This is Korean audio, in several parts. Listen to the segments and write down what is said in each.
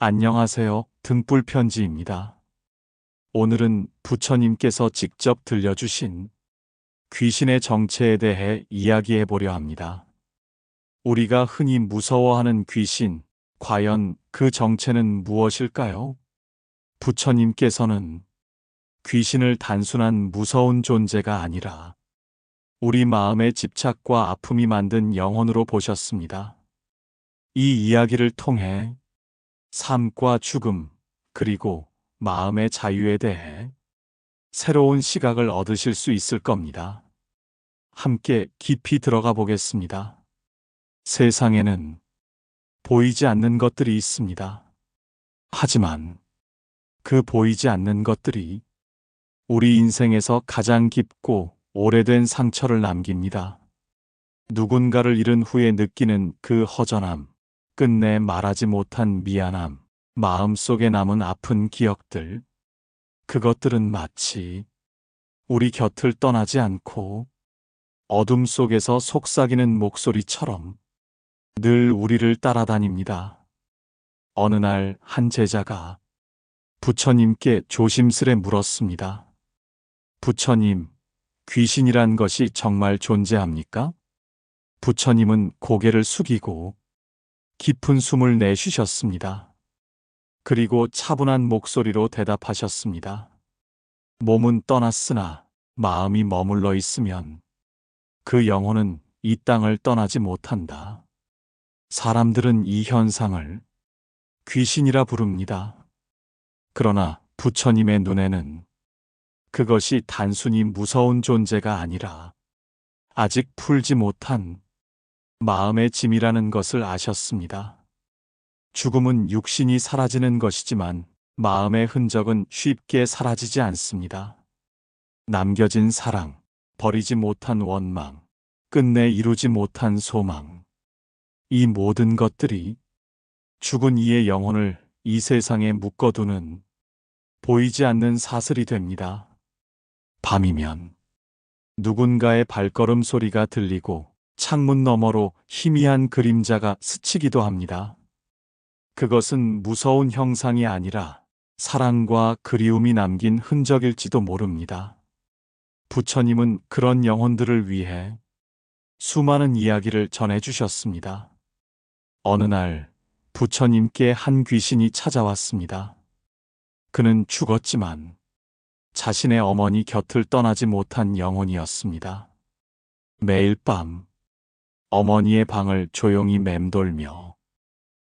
안녕하세요. 등불 편지입니다. 오늘은 부처님께서 직접 들려주신 귀신의 정체에 대해 이야기해 보려 합니다. 우리가 흔히 무서워하는 귀신, 과연 그 정체는 무엇일까요? 부처님께서는 귀신을 단순한 무서운 존재가 아니라 우리 마음의 집착과 아픔이 만든 영혼으로 보셨습니다. 이 이야기를 통해 삶과 죽음, 그리고 마음의 자유에 대해 새로운 시각을 얻으실 수 있을 겁니다. 함께 깊이 들어가 보겠습니다. 세상에는 보이지 않는 것들이 있습니다. 하지만 그 보이지 않는 것들이 우리 인생에서 가장 깊고 오래된 상처를 남깁니다. 누군가를 잃은 후에 느끼는 그 허전함, 끝내 말하지 못한 미안함, 마음속에 남은 아픈 기억들, 그것들은 마치 우리 곁을 떠나지 않고 어둠 속에서 속삭이는 목소리처럼 늘 우리를 따라다닙니다. 어느 날 한 제자가 부처님께 조심스레 물었습니다. 부처님, 귀신이란 것이 정말 존재합니까? 부처님은 고개를 숙이고 깊은 숨을 내쉬셨습니다. 그리고 차분한 목소리로 대답하셨습니다. 몸은 떠났으나 마음이 머물러 있으면 그 영혼은 이 땅을 떠나지 못한다. 사람들은 이 현상을 귀신이라 부릅니다. 그러나 부처님의 눈에는 그것이 단순히 무서운 존재가 아니라 아직 풀지 못한 마음의 짐이라는 것을 아셨습니다. 죽음은 육신이 사라지는 것이지만 마음의 흔적은 쉽게 사라지지 않습니다. 남겨진 사랑, 버리지 못한 원망, 끝내 이루지 못한 소망. 이 모든 것들이 죽은 이의 영혼을 이 세상에 묶어두는 보이지 않는 사슬이 됩니다. 밤이면 누군가의 발걸음 소리가 들리고 창문 너머로 희미한 그림자가 스치기도 합니다. 그것은 무서운 형상이 아니라 사랑과 그리움이 남긴 흔적일지도 모릅니다. 부처님은 그런 영혼들을 위해 수많은 이야기를 전해주셨습니다. 어느 날 부처님께 한 귀신이 찾아왔습니다. 그는 죽었지만 자신의 어머니 곁을 떠나지 못한 영혼이었습니다. 매일 밤 어머니의 방을 조용히 맴돌며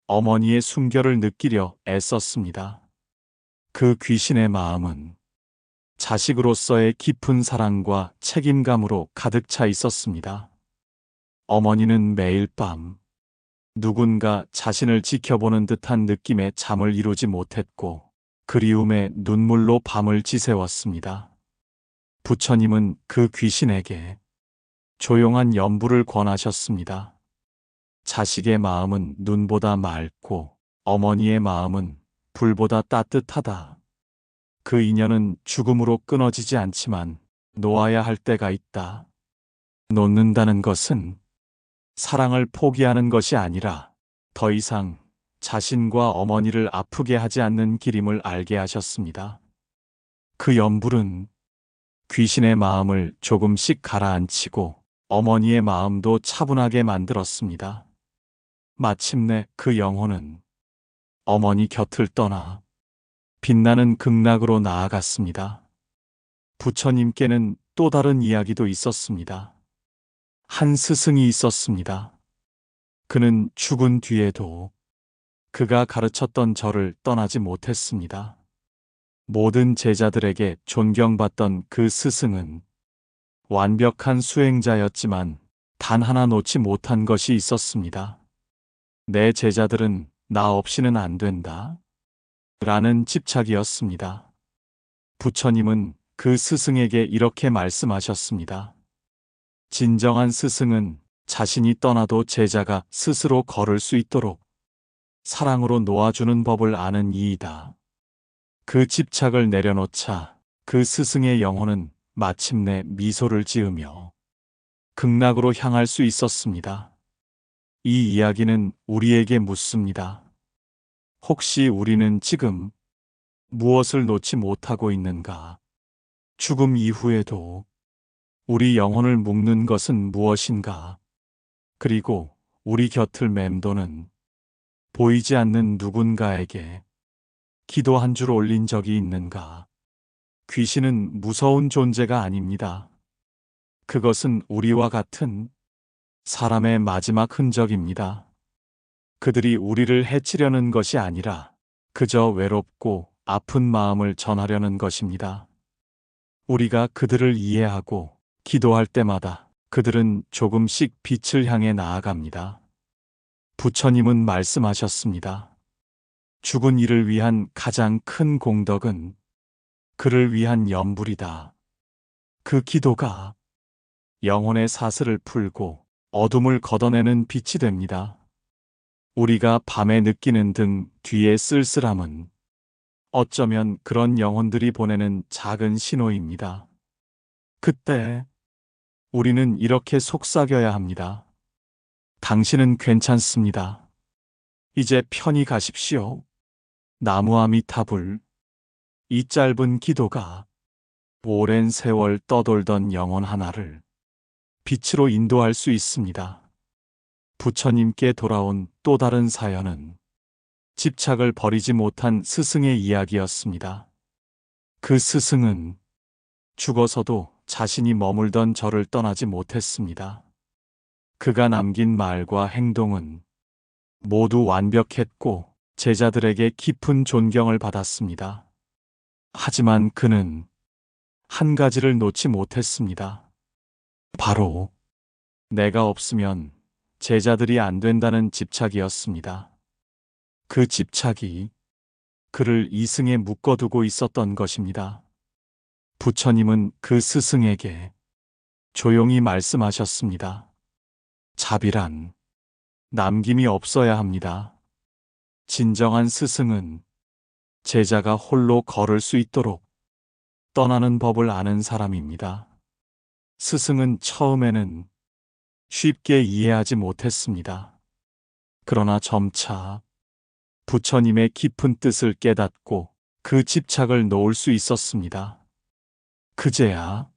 어머니의 숨결을 느끼려 애썼습니다. 그 귀신의 마음은 자식으로서의 깊은 사랑과 책임감으로 가득 차 있었습니다. 어머니는 매일 밤 누군가 자신을 지켜보는 듯한 느낌의 잠을 이루지 못했고 그리움의 눈물로 밤을 지새웠습니다. 부처님은 그 귀신에게 조용한 염불을 권하셨습니다. 자식의 마음은 눈보다 맑고 어머니의 마음은 불보다 따뜻하다. 그 인연은 죽음으로 끊어지지 않지만 놓아야 할 때가 있다. 놓는다는 것은 사랑을 포기하는 것이 아니라 더 이상 자신과 어머니를 아프게 하지 않는 길임을 알게 하셨습니다. 그 염불은 귀신의 마음을 조금씩 가라앉히고 어머니의 마음도 차분하게 만들었습니다. 마침내 그 영혼은 어머니 곁을 떠나 빛나는 극락으로 나아갔습니다. 부처님께는 또 다른 이야기도 있었습니다. 한 스승이 있었습니다. 그는 죽은 뒤에도 그가 가르쳤던 절을 떠나지 못했습니다. 모든 제자들에게 존경받던 그 스승은 완벽한 수행자였지만 단 하나 놓지 못한 것이 있었습니다. 내 제자들은 나 없이는 안 된다. 라는 집착이었습니다. 부처님은 그 스승에게 이렇게 말씀하셨습니다. 진정한 스승은 자신이 떠나도 제자가 스스로 걸을 수 있도록 사랑으로 놓아주는 법을 아는 이이다. 그 집착을 내려놓자 그 스승의 영혼은 마침내 미소를 지으며 극락으로 향할 수 있었습니다. 이 이야기는 우리에게 묻습니다. 혹시 우리는 지금 무엇을 놓지 못하고 있는가? 죽음 이후에도 우리 영혼을 묶는 것은 무엇인가? 그리고 우리 곁을 맴도는 보이지 않는 누군가에게 기도 한 줄 올린 적이 있는가? 귀신은 무서운 존재가 아닙니다. 그것은 우리와 같은 사람의 마지막 흔적입니다. 그들이 우리를 해치려는 것이 아니라 그저 외롭고 아픈 마음을 전하려는 것입니다. 우리가 그들을 이해하고 기도할 때마다 그들은 조금씩 빛을 향해 나아갑니다. 부처님은 말씀하셨습니다. 죽은 이를 위한 가장 큰 공덕은 그를 위한 염불이다. 그 기도가 영혼의 사슬을 풀고 어둠을 걷어내는 빛이 됩니다. 우리가 밤에 느끼는 등 뒤의 쓸쓸함은 어쩌면 그런 영혼들이 보내는 작은 신호입니다. 그때 우리는 이렇게 속삭여야 합니다. 당신은 괜찮습니다. 이제 편히 가십시오. 나무아미타불. 이 짧은 기도가 오랜 세월 떠돌던 영혼 하나를 빛으로 인도할 수 있습니다. 부처님께 돌아온 또 다른 사연은 집착을 버리지 못한 스승의 이야기였습니다. 그 스승은 죽어서도 자신이 머물던 절을 떠나지 못했습니다. 그가 남긴 말과 행동은 모두 완벽했고 제자들에게 깊은 존경을 받았습니다. 하지만 그는 한 가지를 놓지 못했습니다. 바로 내가 없으면 제자들이 안 된다는 집착이었습니다. 그 집착이 그를 이승에 묶어두고 있었던 것입니다. 부처님은 그 스승에게 조용히 말씀하셨습니다. 자비란 남김이 없어야 합니다. 진정한 스승은 제자가 홀로 걸을 수 있도록 떠나는 법을 아는 사람입니다. 스승은 처음에는 쉽게 이해하지 못했습니다. 그러나 점차 부처님의 깊은 뜻을 깨닫고 그 집착을 놓을 수 있었습니다. 그제야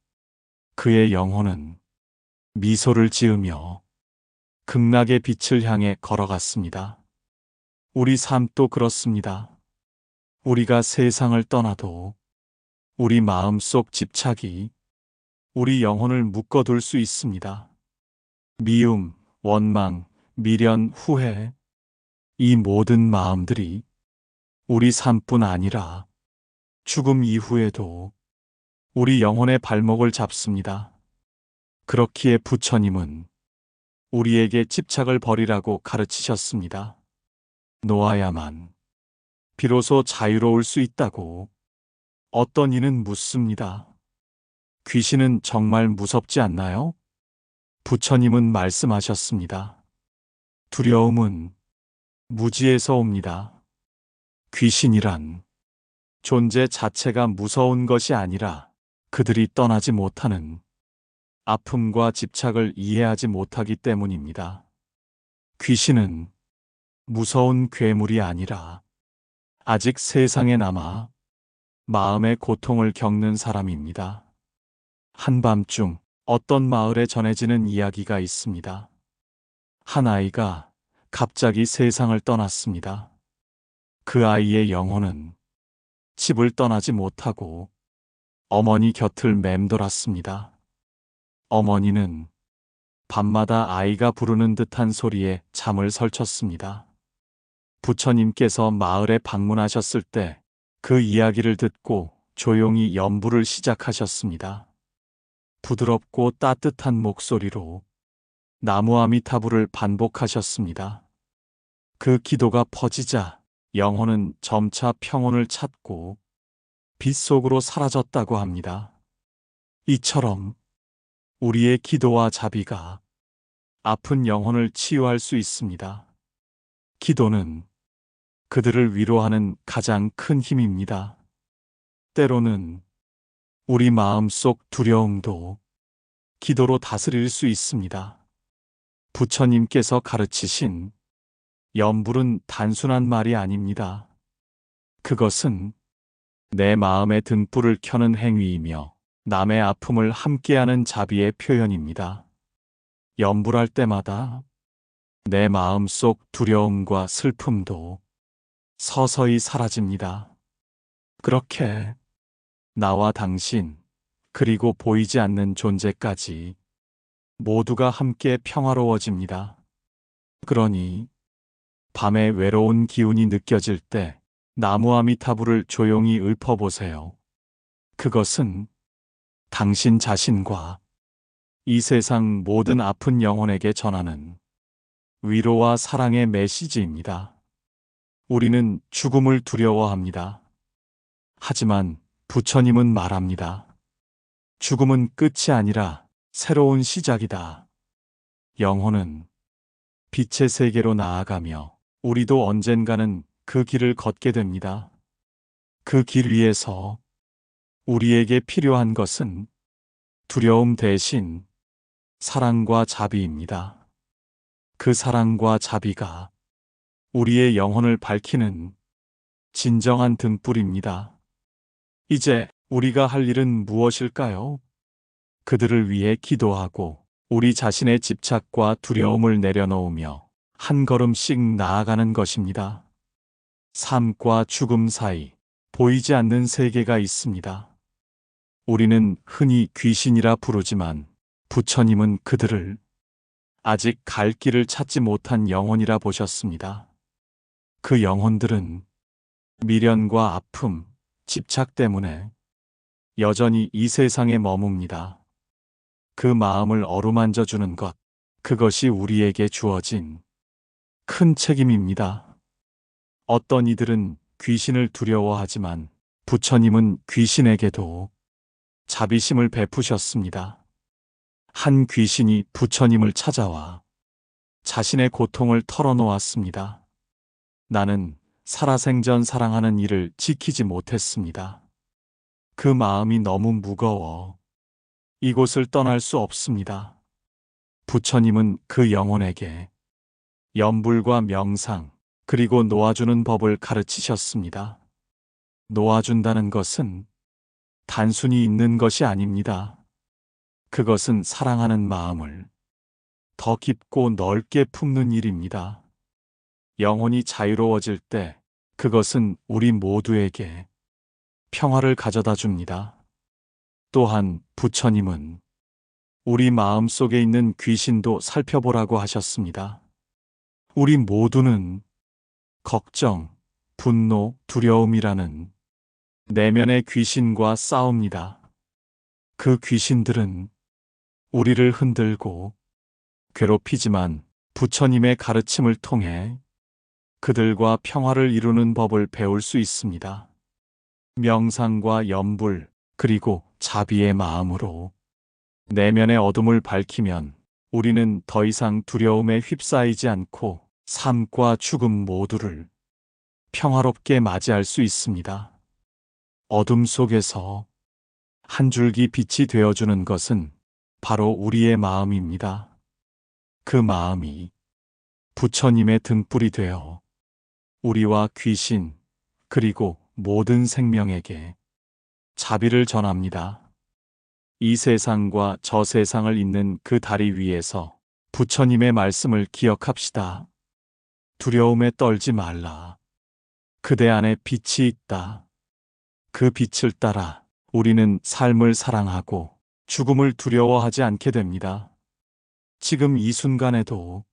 그의 영혼은 미소를 지으며 극락의 빛을 향해 걸어갔습니다. 우리 삶도 그렇습니다. 우리가 세상을 떠나도 우리 마음속 집착이 우리 영혼을 묶어둘 수 있습니다. 미움, 원망, 미련, 후회, 이 모든 마음들이 우리 삶뿐 아니라 죽음 이후에도 우리 영혼의 발목을 잡습니다. 그렇기에 부처님은 우리에게 집착을 버리라고 가르치셨습니다. 놓아야만 비로소 자유로울 수 있다고. 어떤 이는 묻습니다. 귀신은 정말 무섭지 않나요? 부처님은 말씀하셨습니다. 두려움은 무지에서 옵니다. 귀신이란 존재 자체가 무서운 것이 아니라 그들이 떠나지 못하는 아픔과 집착을 이해하지 못하기 때문입니다. 귀신은 무서운 괴물이 아니라 아직 세상에 남아 마음의 고통을 겪는 사람입니다. 한밤중 어떤 마을에 전해지는 이야기가 있습니다. 한 아이가 갑자기 세상을 떠났습니다. 그 아이의 영혼은 집을 떠나지 못하고 어머니 곁을 맴돌았습니다. 어머니는 밤마다 아이가 부르는 듯한 소리에 잠을 설쳤습니다. 부처님께서 마을에 방문하셨을 때 그 이야기를 듣고 조용히 연부를 시작하셨습니다. 부드럽고 따뜻한 목소리로 나무아미타불을 반복하셨습니다. 그 기도가 퍼지자 영혼은 점차 평온을 찾고 빛 속으로 사라졌다고 합니다. 이처럼 우리의 기도와 자비가 아픈 영혼을 치유할 수 있습니다. 기도는 그들을 위로하는 가장 큰 힘입니다. 때로는 우리 마음속 두려움도 기도로 다스릴 수 있습니다. 부처님께서 가르치신 염불은 단순한 말이 아닙니다. 그것은 내 마음의 등불을 켜는 행위이며 남의 아픔을 함께하는 자비의 표현입니다. 염불할 때마다 내 마음속 두려움과 슬픔도 서서히 사라집니다. 그렇게 나와 당신, 그리고 보이지 않는 존재까지 모두가 함께 평화로워집니다. 그러니 밤에 외로운 기운이 느껴질 때 나무 아미타불을 조용히 읊어보세요. 그것은 당신 자신과 이 세상 모든 아픈 영혼에게 전하는 위로와 사랑의 메시지입니다. 우리는 죽음을 두려워합니다. 하지만 부처님은 말합니다. 죽음은 끝이 아니라 새로운 시작이다. 영혼은 빛의 세계로 나아가며 우리도 언젠가는 그 길을 걷게 됩니다. 그 길 위에서 우리에게 필요한 것은 두려움 대신 사랑과 자비입니다. 그 사랑과 자비가 우리의 영혼을 밝히는 진정한 등불입니다. 이제 우리가 할 일은 무엇일까요? 그들을 위해 기도하고 우리 자신의 집착과 두려움을 내려놓으며 한 걸음씩 나아가는 것입니다. 삶과 죽음 사이 보이지 않는 세계가 있습니다. 우리는 흔히 귀신이라 부르지만 부처님은 그들을 아직 갈 길을 찾지 못한 영혼이라 보셨습니다. 그 영혼들은 미련과 아픔, 집착 때문에 여전히 이 세상에 머뭅니다. 그 마음을 어루만져 주는 것, 그것이 우리에게 주어진 큰 책임입니다. 어떤 이들은 귀신을 두려워하지만 부처님은 귀신에게도 자비심을 베푸셨습니다. 한 귀신이 부처님을 찾아와 자신의 고통을 털어놓았습니다. 나는 살아생전 사랑하는 이를 지키지 못했습니다. 그 마음이 너무 무거워 이곳을 떠날 수 없습니다. 부처님은 그 영혼에게 염불과 명상, 그리고 놓아주는 법을 가르치셨습니다. 놓아준다는 것은 단순히 있는 것이 아닙니다. 그것은 사랑하는 마음을 더 깊고 넓게 품는 일입니다. 영혼이 자유로워질 때 그것은 우리 모두에게 평화를 가져다 줍니다. 또한 부처님은 우리 마음 속에 있는 귀신도 살펴보라고 하셨습니다. 우리 모두는 걱정, 분노, 두려움이라는 내면의 귀신과 싸웁니다. 그 귀신들은 우리를 흔들고 괴롭히지만 부처님의 가르침을 통해 그들과 평화를 이루는 법을 배울 수 있습니다. 명상과 염불, 그리고 자비의 마음으로 내면의 어둠을 밝히면 우리는 더 이상 두려움에 휩싸이지 않고 삶과 죽음 모두를 평화롭게 맞이할 수 있습니다. 어둠 속에서 한 줄기 빛이 되어주는 것은 바로 우리의 마음입니다. 그 마음이 부처님의 등불이 되어 우리와 귀신, 그리고 모든 생명에게 자비를 전합니다. 이 세상과 저 세상을 잇는 그 다리 위에서 부처님의 말씀을 기억합시다. 두려움에 떨지 말라. 그대 안에 빛이 있다. 그 빛을 따라 우리는 삶을 사랑하고 죽음을 두려워하지 않게 됩니다. 지금 이 순간에도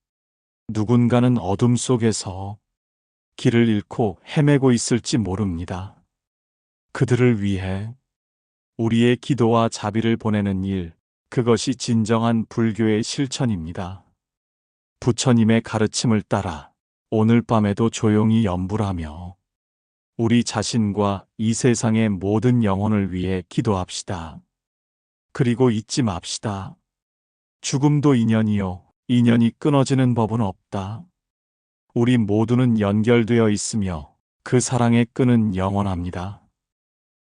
누군가는 어둠 속에서 길을 잃고 헤매고 있을지 모릅니다. 그들을 위해 우리의 기도와 자비를 보내는 일, 그것이 진정한 불교의 실천입니다. 부처님의 가르침을 따라 오늘 밤에도 조용히 염불하며 우리 자신과 이 세상의 모든 영혼을 위해 기도합시다. 그리고 잊지 맙시다. 죽음도 인연이요, 인연이 끊어지는 법은 없다. 우리 모두는 연결되어 있으며 그 사랑의 끈은 영원합니다.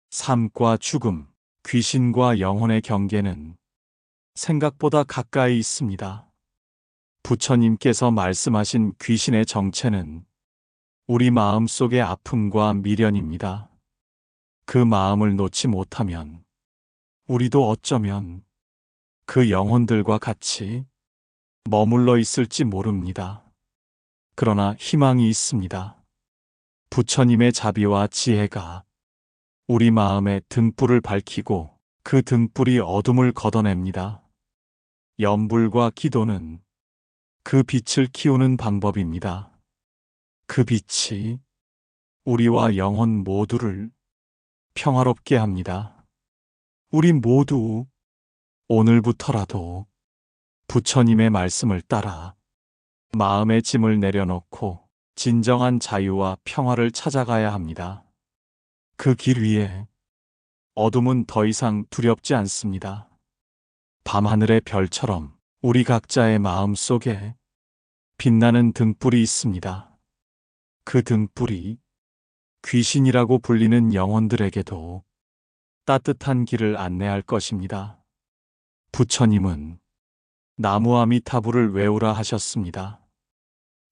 삶과 죽음, 귀신과 영혼의 경계는 생각보다 가까이 있습니다. 부처님께서 말씀하신 귀신의 정체는 우리 마음 속의 아픔과 미련입니다. 그 마음을 놓지 못하면 우리도 어쩌면 그 영혼들과 같이 머물러 있을지 모릅니다. 그러나 희망이 있습니다. 부처님의 자비와 지혜가 우리 마음의 등불을 밝히고 그 등불이 어둠을 걷어냅니다. 염불과 기도는 그 빛을 키우는 방법입니다. 그 빛이 우리와 영혼 모두를 평화롭게 합니다. 우리 모두 오늘부터라도 부처님의 말씀을 따라 마음의 짐을 내려놓고 진정한 자유와 평화를 찾아가야 합니다. 그 길 위에 어둠은 더 이상 두렵지 않습니다. 밤하늘의 별처럼 우리 각자의 마음 속에 빛나는 등불이 있습니다. 그 등불이 귀신이라고 불리는 영혼들에게도 따뜻한 길을 안내할 것입니다. 부처님은 나무아미타불을 외우라 하셨습니다.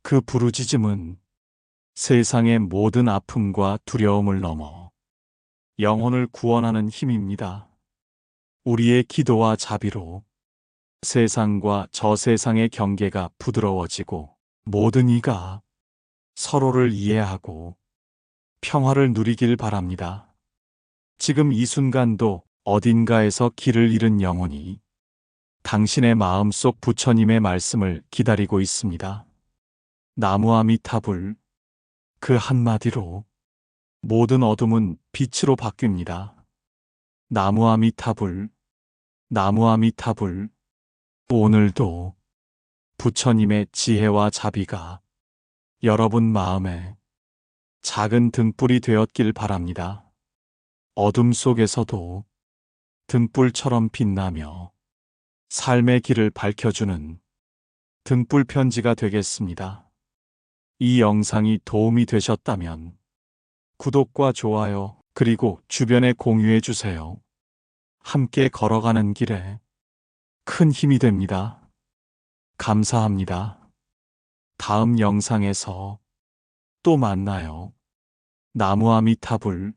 그 부르짖음은 세상의 모든 아픔과 두려움을 넘어 영혼을 구원하는 힘입니다. 우리의 기도와 자비로 세상과 저 세상의 경계가 부드러워지고 모든 이가 서로를 이해하고 평화를 누리길 바랍니다. 지금 이 순간도 어딘가에서 길을 잃은 영혼이 당신의 마음속 부처님의 말씀을 기다리고 있습니다. 나무아미타불, 그 한마디로 모든 어둠은 빛으로 바뀝니다. 나무아미타불, 나무아미타불. 오늘도 부처님의 지혜와 자비가 여러분 마음에 작은 등불이 되었길 바랍니다. 어둠 속에서도 등불처럼 빛나며 삶의 길을 밝혀주는 등불 편지가 되겠습니다. 이 영상이 도움이 되셨다면 구독과 좋아요 그리고 주변에 공유해 주세요. 함께 걸어가는 길에 큰 힘이 됩니다. 감사합니다. 다음 영상에서 또 만나요. 나무아미타불.